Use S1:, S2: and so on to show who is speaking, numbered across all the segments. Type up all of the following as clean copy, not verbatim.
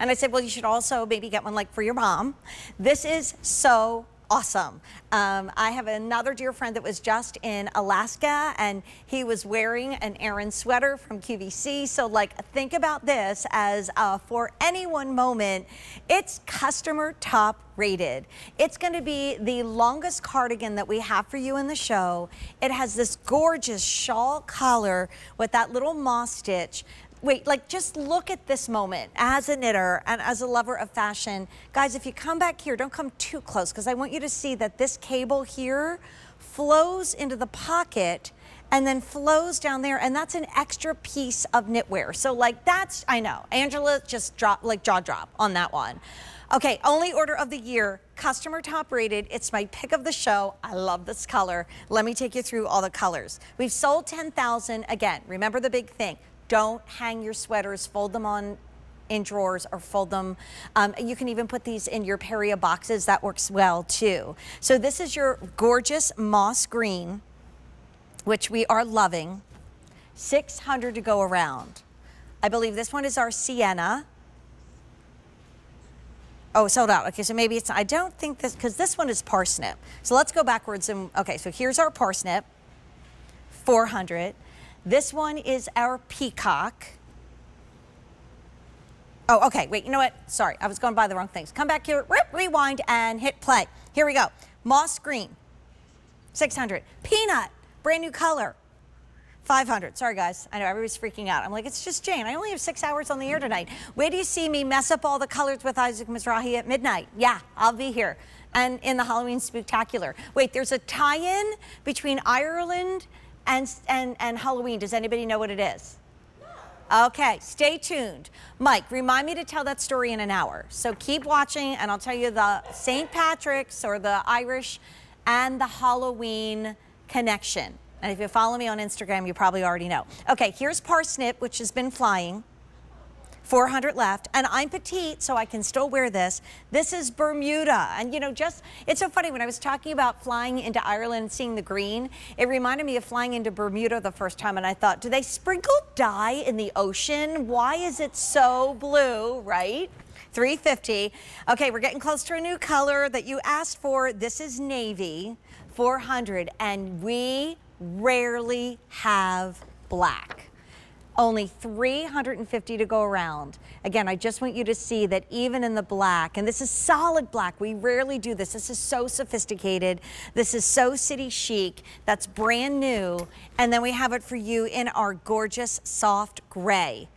S1: And I said, well, you should also maybe get one like for your mom. This is so awesome. I have another dear friend that was just in Alaska, and he was wearing an Aran sweater from QVC. So like, think about this as a for anyone moment. It's customer top rated. It's going to be the longest cardigan that we have for you in the show. It has this gorgeous shawl collar with that little moss stitch. Wait, like just look at this moment as a knitter and as a lover of fashion. Guys, if you come back here, don't come too close because I want you to see that this cable here flows into the pocket and then flows down there, and that's an extra piece of knitwear. So like that's, I know, Angela just dropped, like jaw drop on that one. Okay, only order of the year, customer top rated. It's my pick of the show. I love this color. Let me take you through all the colors. We've sold 10,000. Again, remember the big thing. Don't hang your sweaters, fold them on in drawers or fold them. You can even put these in your Peria boxes. That works well too. So this is your gorgeous moss green, which we are loving. 600 to go around. I believe this one is our sienna. Oh, sold out. Okay, so maybe it's, I don't think this, because this one is parsnip. So let's go backwards and, okay, so here's our parsnip, 400. This one is our peacock. Oh, okay, wait, you know what? Sorry, I was going by the wrong things. Come back here, rewind, and hit play. Here we go. Moss green, 600. Peanut, brand new color, 500. Sorry, guys. I know everybody's freaking out. I'm like, it's just Jane. I only have 6 hours on the air tonight. Where do you see me mess up all the colors with Isaac Mizrahi at midnight? Yeah, I'll be here. And in the Halloween Spooktacular. Wait, there's a tie-in between Ireland and Halloween. Does anybody know what it is? No. Okay, stay tuned. Mike, remind me to tell that story in an hour. So keep watching and I'll tell you the St. Patrick's or the Irish and the Halloween connection. And if you follow me on Instagram, you probably already know. Okay, here's parsnip, which has been flying. 400 left, and I'm petite, so I can still wear this. This is Bermuda, and you know, just, it's so funny, when I was talking about flying into Ireland and seeing the green, it reminded me of flying into Bermuda the first time, and I thought, do they sprinkle dye in the ocean? Why is it so blue, right? 350. Okay, we're getting close to a new color that you asked for. This is navy, 400, and we rarely have black. Only 350 to go around. Again, I just want you to see that even in the black, and this is solid black, we rarely do this. This is so sophisticated. This is so city chic. That's brand new. And then we have it for you in our gorgeous soft gray.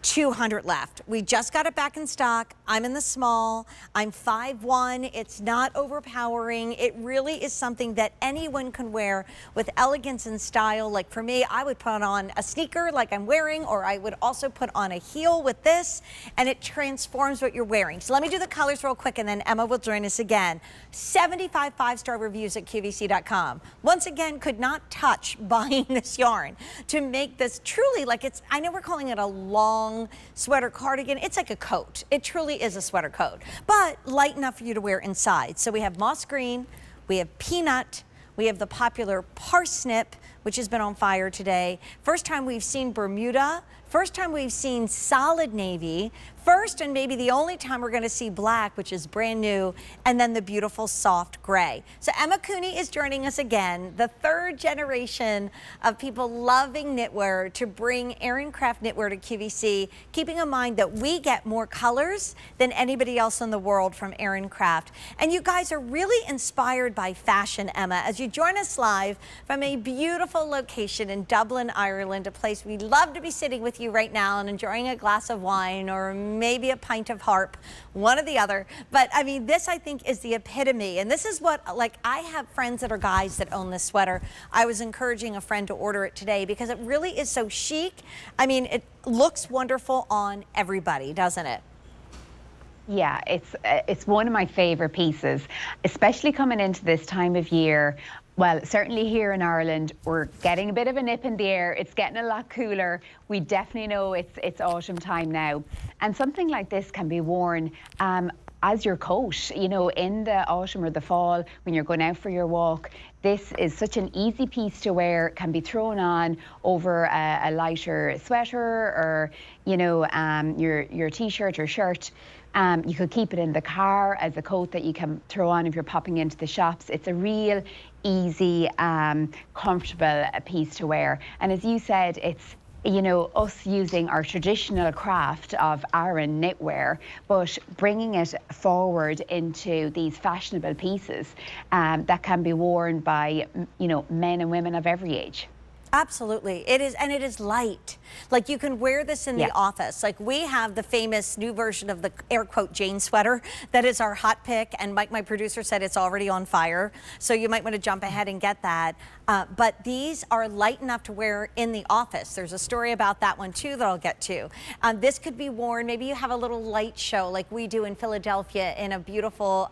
S1: 200 left. We just got it back in stock. I'm in the small. I'm 5'1". It's not overpowering. It really is something that anyone can wear with elegance and style. Like for me, I would put on a sneaker like I'm wearing, or I would also put on a heel with this, and it transforms what you're wearing. So let me do the colors real quick, and then Emma will join us again. 75 five-star reviews at QVC.com. Once again, could not touch buying this yarn to make this truly like it's, I know we're calling it a long sweater cardigan. It's like a coat. It truly is a sweater coat, but light enough for you to wear inside. So we have moss green, we have peanut, we have the popular parsnip, which has been on fire today. First time we've seen Bermuda. First time we've seen solid navy. First and maybe the only time we're going to see black, which is brand new, and then the beautiful soft gray. So Emma Cooney is joining us again, the third generation of people loving knitwear to bring Aran Craft knitwear to QVC, keeping in mind that we get more colors than anybody else in the world from Aran Craft. And you guys are really inspired by fashion, Emma, as you join us live from a beautiful location in Dublin, Ireland, a place we'd love to be sitting with you right now and enjoying a glass of wine or maybe a pint of harp, one or the other. But I mean, this I think is the epitome. And this is what, like, I have friends that are guys that own this sweater. I was encouraging a friend to order it today because it really is so chic. I mean, it looks wonderful on everybody, doesn't it?
S2: Yeah, it's one of my favorite pieces, especially coming into this time of year. Well, certainly here in Ireland, we're getting a bit of a nip in the air. It's getting a lot cooler. We definitely know it's autumn time now. And something like this can be worn as your coat, you know, in the autumn or the fall when you're going out for your walk. This is such an easy piece to wear, can be thrown on over a lighter sweater or, you know, your t-shirt or shirt. You could keep it in the car as a coat that you can throw on if you're popping into the shops. It's a real easy, comfortable piece to wear. And as you said, it's, you know, us using our traditional craft of Aran knitwear, but bringing it forward into these fashionable pieces that can be worn by, you know, men and women of every age.
S1: Absolutely. It is, and it is light. Like you can wear this in the office. Like we have the famous new version of the air quote Jane sweater that is our hot pick, and Mike, my producer, said it's already on fire. So you might want to jump ahead and get that. But these are light enough to wear in the office. There's a story about that one too that I'll get to. This could be worn, maybe you have a little light show like we do in Philadelphia in a beautiful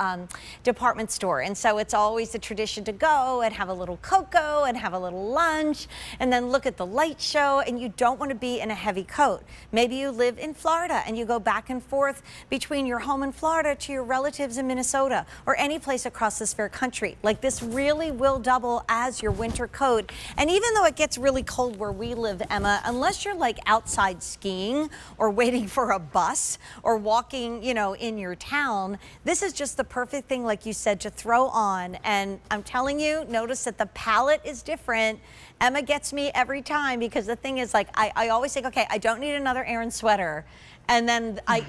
S1: department store. And so it's always a tradition to go and have a little cocoa and have a little lunch and then look at the light show, and you don't want to be in a heavy coat. Maybe you live in Florida and you go back and forth between your home in Florida to your relatives in Minnesota or any place across this fair country. Like this really will double as your winter coat. And even though it gets really cold where we live, Emma, unless you're like outside skiing or waiting for a bus or walking, you know, in your town, this is just the perfect thing, like you said, to throw on. And I'm telling you, notice that the palette is different. Emma gets me every time because the thing is, like, I always think, okay, I don't need another Aran sweater. And then I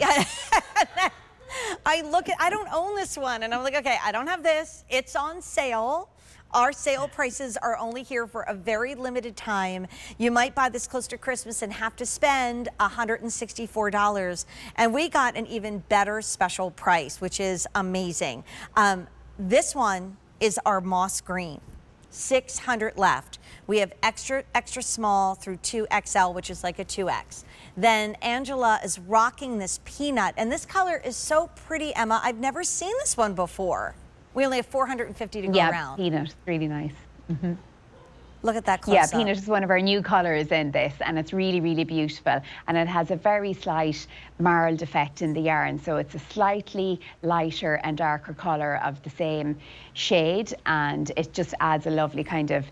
S1: look at, I don't own this one. And I'm like, okay, I don't have this. It's on sale. Our sale prices are only here for a very limited time. You might buy this close to Christmas and have to spend $164. And we got an even better special price, which is amazing. This one is our moss green. 600 left. We have extra small through 2XL, which is like a 2X. Then Angela is rocking this peanut, and this color is so pretty, Emma. I've never seen this one before. We only have 450 to go around.
S2: Yeah, peanut, really nice. Mm-hmm.
S1: Look at that close
S2: Yeah,
S1: up.
S2: peanut is one of our new colours in this, and it's really, really beautiful. And it has a very slight marled effect in the yarn, so it's a slightly lighter and darker colour of the same shade, and it just adds a lovely kind of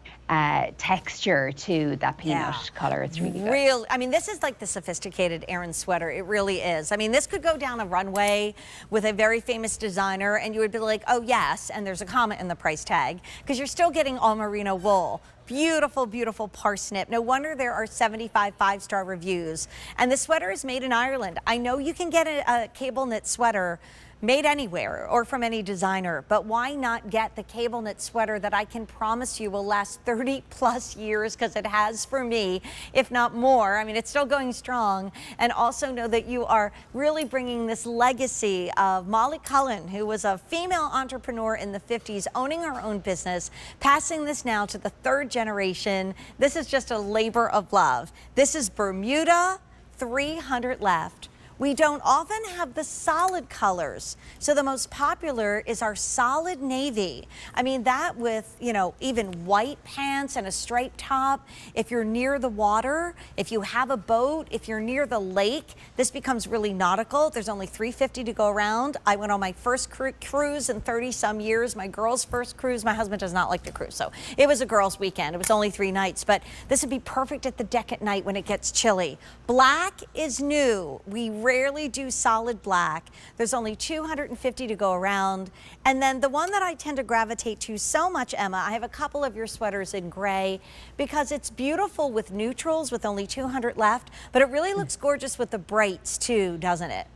S2: texture to that peanut colour. It's really good.
S1: I mean, this is like the sophisticated Aran sweater. It really is. I mean, this could go down a runway with a very famous designer, and you would be like, oh yes, and there's a comma in the price tag, because you're still getting all merino wool. Beautiful, beautiful parsnip. No wonder there are 75 five-star reviews. And the sweater is made in Ireland. I know you can get a cable knit sweater made anywhere or from any designer, but why not get the cable knit sweater that I can promise you will last 30 plus years, because it has for me, if not more. I mean, it's still going strong. And also know that you are really bringing this legacy of Molly Cullen, who was a female entrepreneur in the 50s, owning her own business, passing this now to the third generation. This is just a labor of love. This is Bermuda, 300 left. We don't often have the solid colors. So the most popular is our solid navy. I mean, that with, you know, even white pants and a striped top. If you're near the water, if you have a boat, if you're near the lake, this becomes really nautical. There's only 350 to go around. I went on my first cruise in 30 some years, my girl's first cruise. My husband does not like to cruise, so it was a girl's weekend. It was only 3 nights, but this would be perfect at the deck at night when it gets chilly. Black is new. We rarely do solid black. There's only 250 to go around. And then the one that I tend to gravitate to so much, Emma, I have a couple of your sweaters in gray because it's beautiful with neutrals with only 200 left, but it really looks gorgeous with the brights too, doesn't it?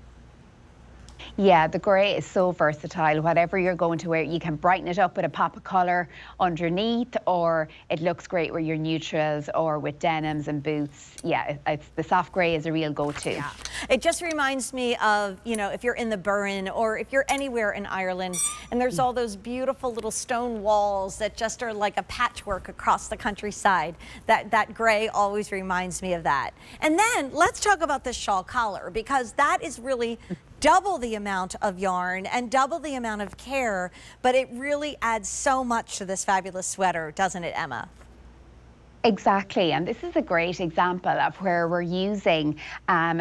S2: Yeah, the grey is so versatile. Whatever you're going to wear, you can brighten it up with a pop of colour underneath, or it looks great with your neutrals or with denims and boots. Yeah, the soft grey is a real go-to.
S1: Yeah. It just reminds me of, you know, if you're in the Burren or if you're anywhere in Ireland and there's all those beautiful little stone walls that just are like a patchwork across the countryside. That grey always reminds me of that. And then let's talk about this shawl collar, because that is really double the amount of yarn and double the amount of care, but it really adds so much to this fabulous sweater, doesn't it, Emma?
S2: Exactly, and this is a great example of where we're using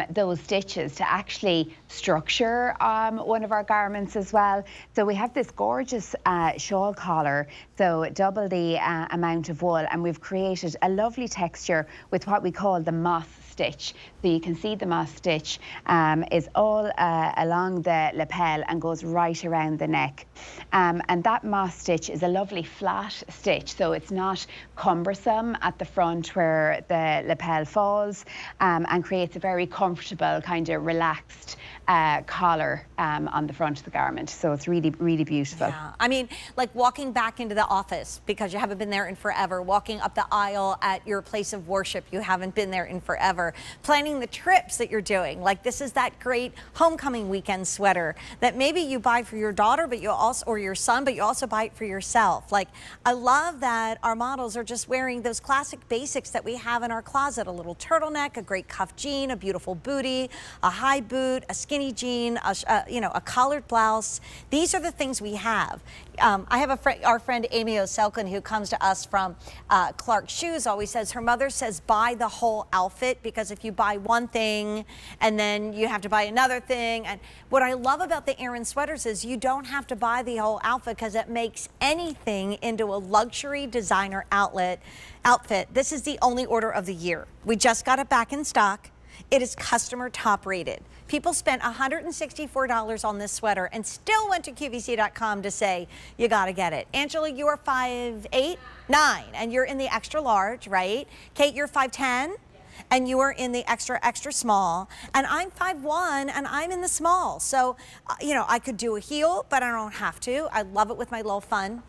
S2: those stitches to actually structure one of our garments as well. So we have this gorgeous shawl collar, so double the amount of wool, and we've created a lovely texture with what we call the moss stitch. So you can see the moss stitch is all along the lapel and goes right around the neck. And that moss stitch is a lovely flat stitch, so it's not cumbersome at the front where the lapel falls, and creates a very comfortable, kind of relaxed collar on the front of the garment. So it's really, really beautiful.
S1: Yeah. I mean, like walking back into the office because you haven't been there in forever, walking up the aisle at your place of worship, you haven't been there in forever, planning the trips that you're doing. Like this is that great homecoming weekend sweater that maybe you buy for your daughter, but you also, or your son, but you also buy it for yourself. Like I love that our models are just wearing those classic basics that we have in our closet, a little turtleneck, a great cuff jean, a beautiful bootie, a high boot, a skinny jean, a collared blouse. These are the things we have. I have our friend Amy O'Selkin, who comes to us from Clark Shoes, always says her mother says buy the whole outfit, because if you buy one thing and then you have to buy another thing. And what I love about the Aran sweaters is you don't have to buy the whole outfit, because it makes anything into a luxury designer outfit. This is the only order of the year. We just got it back in stock. It is customer top rated. People spent $164 on this sweater and still went to QVC.com to say, you gotta get it. Angela, you are 5'8", 9, and you're in the extra large, right? Kate, you're 5'10", and you are in the extra, extra small. And I'm 5'1", and I'm in the small. So, I could do a heel, but I don't have to. I love it with my little fun,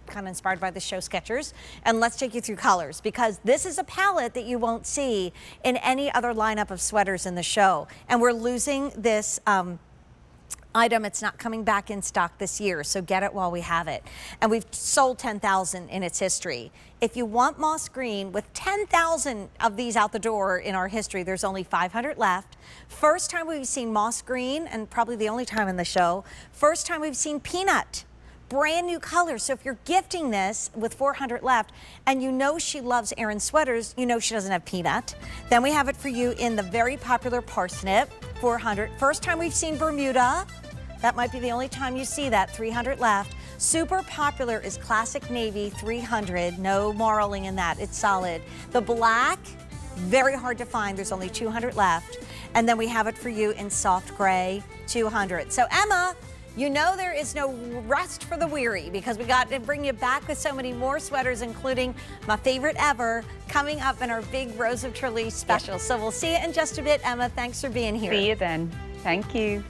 S1: kind of inspired by the show Skechers. And let's take you through colors, because this is a palette that you won't see in any other lineup of sweaters in the show. And we're losing this item. It's not coming back in stock this year, so get it while we have it. And we've sold 10,000 in its history. If you want moss green, with 10,000 of these out the door in our history, there's only 500 left. First time we've seen moss green, and probably the only time in the show. First time we've seen peanut. Brand new color. So if you're gifting this with 400 left, and you know she loves Aran sweaters, you know she doesn't have peanut, then we have it for you in the very popular parsnip, 400. First time we've seen Bermuda. That might be the only time you see that, 300 left. Super popular is classic navy, 300. No moraling in that, it's solid. The black, very hard to find, there's only 200 left. And then we have it for you in soft gray, 200. So Emma, you know there is no rest for the weary, because we got to bring you back with so many more sweaters, including my favorite ever, coming up in our big Rose of Trelease special. Yep. So we'll see you in just a bit. Emma, thanks for being here.
S2: See you then. Thank you.